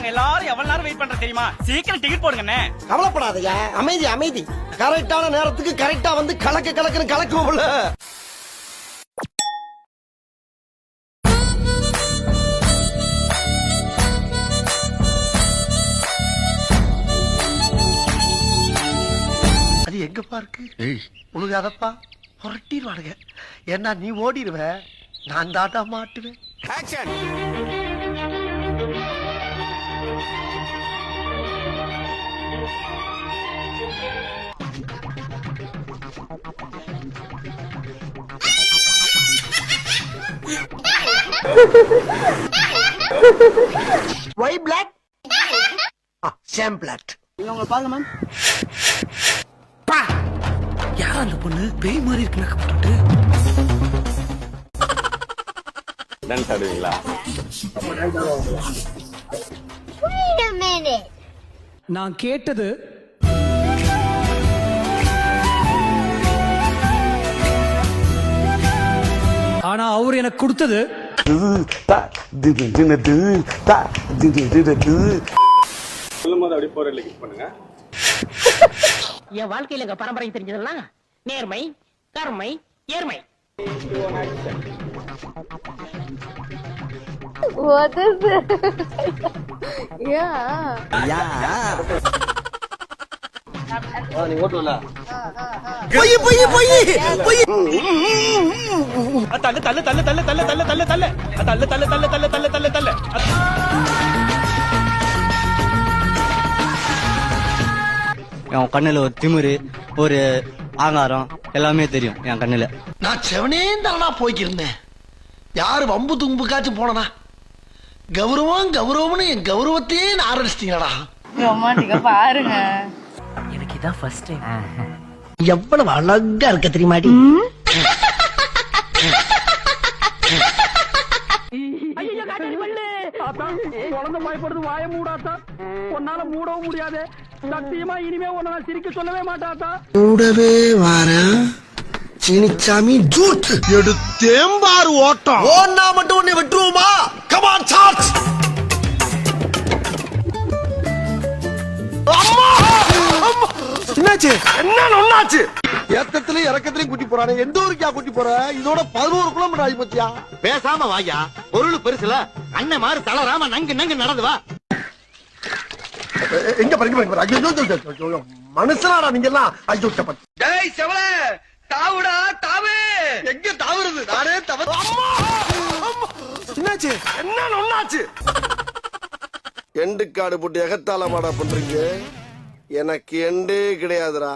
நாங்க எல்லாரும் எவ்வளவு நேரம் வெயிட் பண்றோம் தெரியுமா? சீக்கிரம் டிக்கெட் போடுங்கண்ணே. கவலைப்படாதயா, அமைதி அமைதி. கரெக்டான நேரத்துக்கு கரெக்டா வந்து கலக்குன்னு கலக்குவோம்ல. அது எங்கப்பா இருக்கு? உனக்கு அதப்பா புரட்டிடுவானுங்க. ஏன்னா நீ ஓடிடுவ, நான் தாட்டா மாட்டுவேன். Why black? Sam black. இவங்க பாருங்க மேம். யாரா அந்த பொண்ணு? பேய் மாதிரி இருக்கு மேக்கப் போட்டுட்டு. டான்ஸ் ஆடுவீங்களா? Wait a minute. நான் கேட்டது ஆனா அவர் எனக்கு கொடுத்தது சொல்லும்போது அப்படியே போற கிளிக் பண்ணுங்க. என் வாழ்க்கையில எங்க பரம்பரை தெரிஞ்சதெல்லாம் நேர்மை, கருமை, ஏர்மை. What is it? Yeah. நீ ஓட்டுவல. தள்ளு தள்ளு தள்ளு தள்ளு தள்ளு தள்ளு தள்ளு தள்ளு தள்ளு தள்ளு தள்ளு தள்ளு தள்ளு தள்ளு தள்ளு. என் கண்ணுல ஒரு திமிரு, ஒரு ஆங்காரம் எல்லாமே தெரியும் என் கண்ணுல. நான் செவனே தானா போய்க்கிருந்தேன். யாரு வம்பு தும்புக்காச்சும் போனனா? கௌரவம்னு என் கௌரவத்தையே ஆரம்பிச்சிட்டீங்களா? ரொமான்டிக்கா பாருங்க. எனக்கு இதான் ஃபர்ஸ்ட் டைம். எவ்வளவு அழகா இருக்க தெரியுமாடி? குழந்தை பயப்படுது, வாய மூடாத்தா. உன்னால மூடவும் முடியாது. சத்தியமா இனிமே உன்னை சிரிக்க சொல்லவே மாட்டாத்தா. கூடவே வாரேன் சினிச்சாமி ஜூட் எடுத்தேம்பாரு ஓட்டம். ஓன்னா மட்டும் உன்னை விட்டுருவோமா? Come on charge. என்னாச்சு? என்ன ஒண்ணாச்சு? ஏத்தத்திலயும் இறக்கத்திலயும் கூட்டி போறானே. எந்த ஊருக்கா கூட்டி போற? இதோட 11 கிலோமீட்டர் ஆகி பத்தியா? பேசாம வாயா, பொருள் பெருசுல அண்ணன் மாதிரி தளராம நங்கு நங்கு நடந்து வா. எங்க படிக்க ஐயோ மனுஷனாடா நீங்க எல்லாம். ஐயோ டேய் செவல தாவுடா தாவு. எங்க தாவுறது? நானே தவறு. என்னாச்சு? என்ன ஒண்ணாச்சு? எண்டு காடு போட்டு எகத்தால மாடா பண்றீங்க. எனக்கு எண்டே கிடையாதுடா.